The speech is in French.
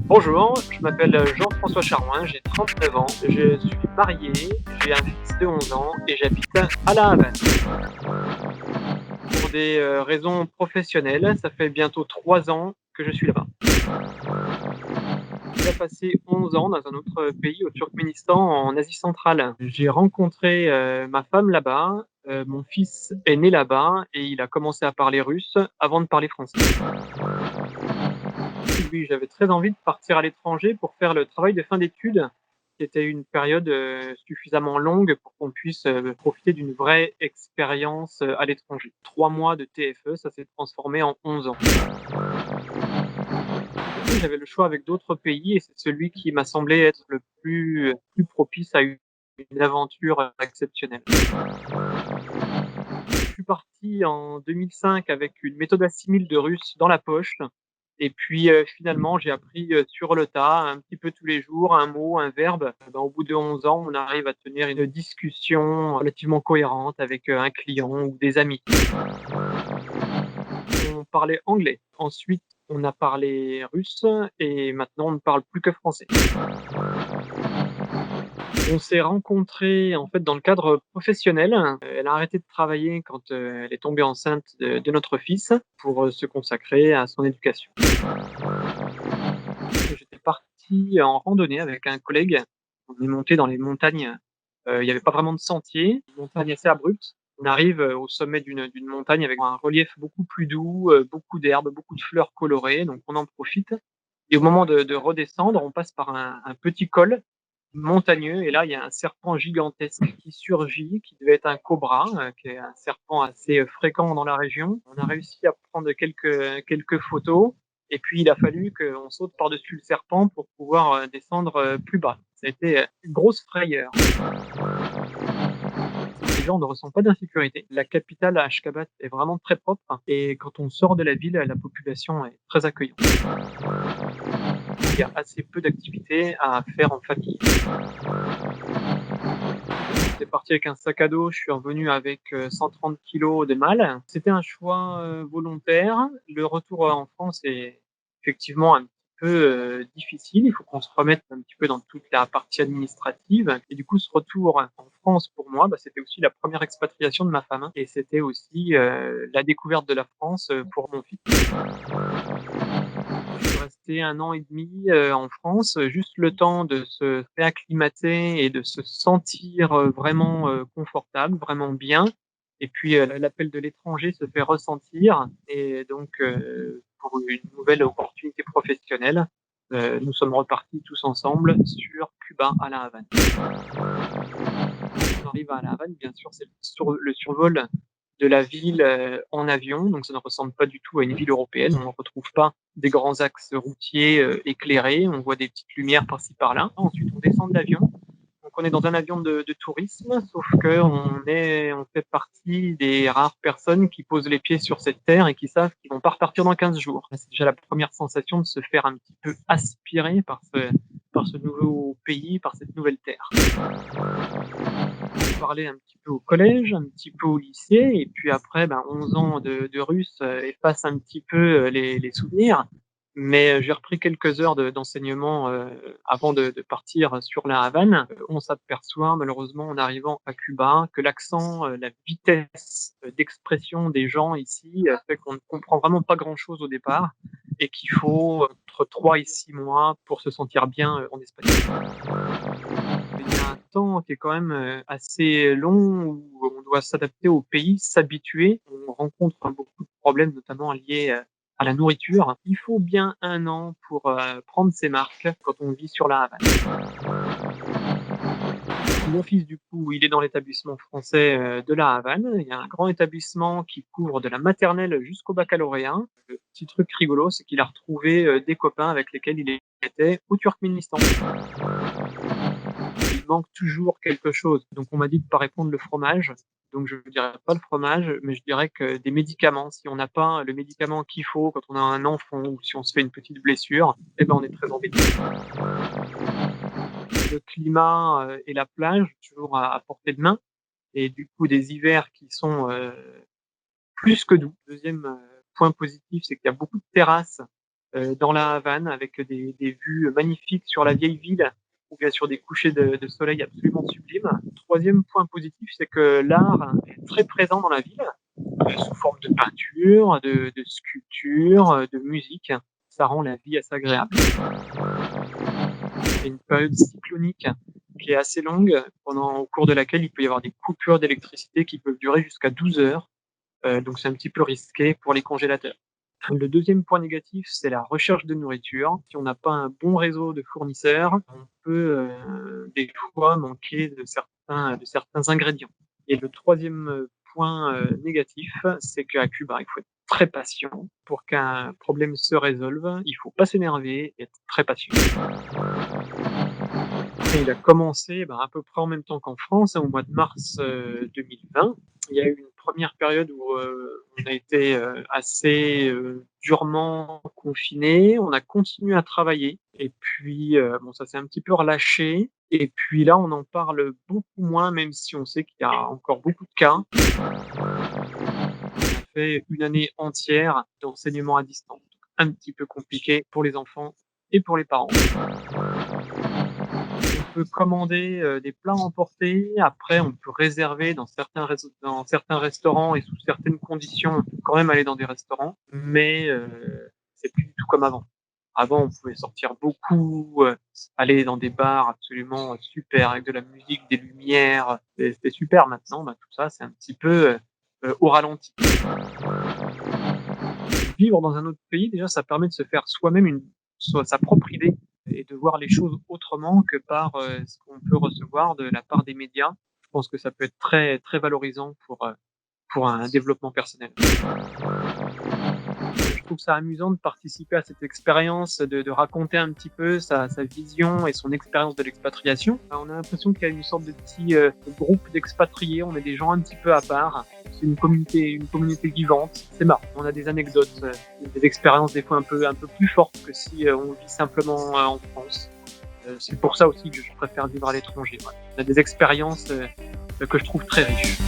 Bonjour, je m'appelle Jean-François Charouin, j'ai 39 ans, je suis marié, j'ai un fils de 11 ans et j'habite à La Havane. Pour des raisons professionnelles, ça fait bientôt 3 ans que je suis là-bas. J'ai passé 11 ans dans un autre pays, au Turkménistan, en Asie centrale. J'ai rencontré ma femme là-bas, mon fils est né là-bas et il a commencé à parler russe avant de parler français. Oui, j'avais très envie de partir à l'étranger pour faire le travail de fin d'études, qui était une période, suffisamment longue pour qu'on puisse, profiter d'une vraie expérience, à l'étranger. 3 mois de TFE, ça s'est transformé en 11 ans. J'avais le choix avec d'autres pays et c'est celui qui m'a semblé être le plus propice à une aventure, exceptionnelle. Je suis parti en 2005 avec une méthode assimile de russe dans la poche et puis, finalement j'ai appris, sur le tas, un petit peu tous les jours, un mot, un verbe. Au bout de 11 ans, on arrive à tenir une discussion relativement cohérente avec, un client ou des amis. On parlait anglais. Ensuite, on a parlé russe et maintenant on ne parle plus que français. On s'est rencontrés, en fait, dans le cadre professionnel. Elle a arrêté de travailler quand, elle est tombée enceinte de notre fils pour, se consacrer à son éducation. J'étais parti en randonnée avec un collègue. On est monté dans les montagnes, il y avait pas vraiment de sentier, une montagne assez abrupte. On arrive, au sommet d'une montagne avec un relief beaucoup plus doux, beaucoup d'herbes, beaucoup de fleurs colorées, donc on en profite et au moment de redescendre, on passe par un petit col montagneux et là, il y a un serpent gigantesque qui surgit, qui devait être un cobra, qui est un serpent assez, fréquent dans la région. On a réussi à prendre quelques photos et puis il a fallu qu'on saute par-dessus le serpent pour pouvoir, descendre, plus bas. Ça a été, une grosse frayeur. Les gens ne ressentent pas d'insécurité. La capitale, Ashgabat, est vraiment très propre et quand on sort de la ville, la population est très accueillante. Il y a assez peu d'activités à faire en famille. J'étais parti avec un sac à dos, je suis revenu avec, 130 kilogrammes de malles. C'était un choix, volontaire. Le retour, en France est effectivement un petit peu, difficile. Il faut qu'on se remette un petit peu dans toute la partie administrative et du coup, ce retour en France pour moi, c'était aussi la première expatriation de ma femme et c'était aussi, la découverte de la France, pour mon fils. Je suis resté 1 an et demi, en France, juste le temps de se réacclimater et de se sentir, vraiment, confortable, vraiment bien et puis, l'appel de l'étranger se fait ressentir et donc, pour une nouvelle opportunité professionnelle, nous sommes repartis tous ensemble sur Cuba, à La Havane. On arrive à La Havane, bien sûr, c'est le survol de la ville, en avion, donc ça ne ressemble pas du tout à une ville européenne. On ne retrouve pas des grands axes routiers, éclairés, on voit des petites lumières par-ci par-là. Ensuite, on descend de l'avion, donc on est dans un avion de tourisme, sauf qu'on fait partie des rares personnes qui posent les pieds sur cette terre et qui savent qu'ils vont pas repartir dans 15 jours. C'est déjà la première sensation de se faire un petit peu aspirer par ce nouveau pays, par cette nouvelle terre. Je parlais un petit peu au collège, un petit peu au lycée et puis après, 11 ans de russe, effacent un petit peu, les souvenirs. Mais, j'ai repris quelques heures d'enseignement, avant de partir sur la Havane. On s'aperçoit malheureusement en arrivant à Cuba que l'accent, la vitesse, d'expression des gens ici, fait qu'on ne comprend vraiment pas grand chose au départ et qu'il faut entre 3 et 6 mois pour se sentir bien, en espagnol. Il y a un temps qui est quand même, assez long où on doit s'adapter au pays, s'habituer. On rencontre beaucoup de problèmes, notamment liés, à la nourriture. Il faut bien 1 an pour, prendre ses marques quand on vit sur la Havane. Mon fils, du coup, il est dans l'établissement français, de la Havane. Il y a un grand établissement qui couvre de la maternelle jusqu'au baccalauréat. Le petit truc rigolo, c'est qu'il a retrouvé, des copains avec lesquels il était au Turkménistan. Il manque toujours quelque chose. Donc on m'a dit de pas répondre le fromage, donc je dirais pas le fromage, mais je dirais que des médicaments. Si on n'a pas le médicament qu'il faut quand on a un enfant ou si on se fait une petite blessure, on est très embêté. Le climat, et la plage, toujours à portée de main et du coup des hivers qui sont, plus que doux. 2e, point positif, c'est qu'il y a beaucoup de terrasses, dans la Havane avec des vues magnifiques sur la vieille ville ou bien sur des couchers de soleil absolument sublimes. Troisième point positif, c'est que l'art est très présent dans la ville, sous forme de peinture, de sculpture, de musique. Ça rend la vie assez agréable. C'est une période cyclonique qui est assez longue, au cours de laquelle il peut y avoir des coupures d'électricité qui peuvent durer jusqu'à 12 heures. Donc c'est un petit peu risqué pour les congélateurs. Le deuxième point négatif, c'est la recherche de nourriture. Si on n'a pas un bon réseau de fournisseurs, on peut des fois manquer de certains ingrédients. Et le troisième point négatif, c'est qu'à Cuba, il faut être très patient. Pour qu'un problème se résolve, il faut pas s'énerver et être très patient. Et il a commencé à peu près en même temps qu'en France, au mois de mars 2020. Il y a eu une première période où on a été assez durement confinés. On a continué à travailler et puis ça s'est un petit peu relâché. Et puis là, on en parle beaucoup moins, même si on sait qu'il y a encore beaucoup de cas. On a fait une année entière d'enseignement à distance. Un petit peu compliqué pour les enfants et pour les parents. On peut commander des plats emportés. Après, on peut réserver dans certains restaurants et sous certaines conditions, on peut quand même aller dans des restaurants, mais c'est plus du tout comme avant. Avant, on pouvait sortir beaucoup, aller dans des bars absolument super avec de la musique, des lumières, c'était super. Maintenant, tout ça, c'est un petit peu au ralenti. Vivre dans un autre pays, déjà, ça permet de se faire soi-même sa propre idée et de voir les choses autrement que par ce qu'on peut recevoir de la part des médias. Je pense que ça peut être très, très valorisant pour un développement personnel. Je trouve ça amusant de participer à cette expérience, de raconter un petit peu sa vision et son expérience de l'expatriation. On a l'impression qu'il y a une sorte de petit groupe d'expatriés, on est des gens un petit peu à part. C'est une communauté vivante. C'est marrant. On a des anecdotes, des expériences des fois un peu plus fortes que si on vit simplement en France. C'est pour ça aussi que je préfère vivre à l'étranger. Ouais. On a des expériences que je trouve très riches.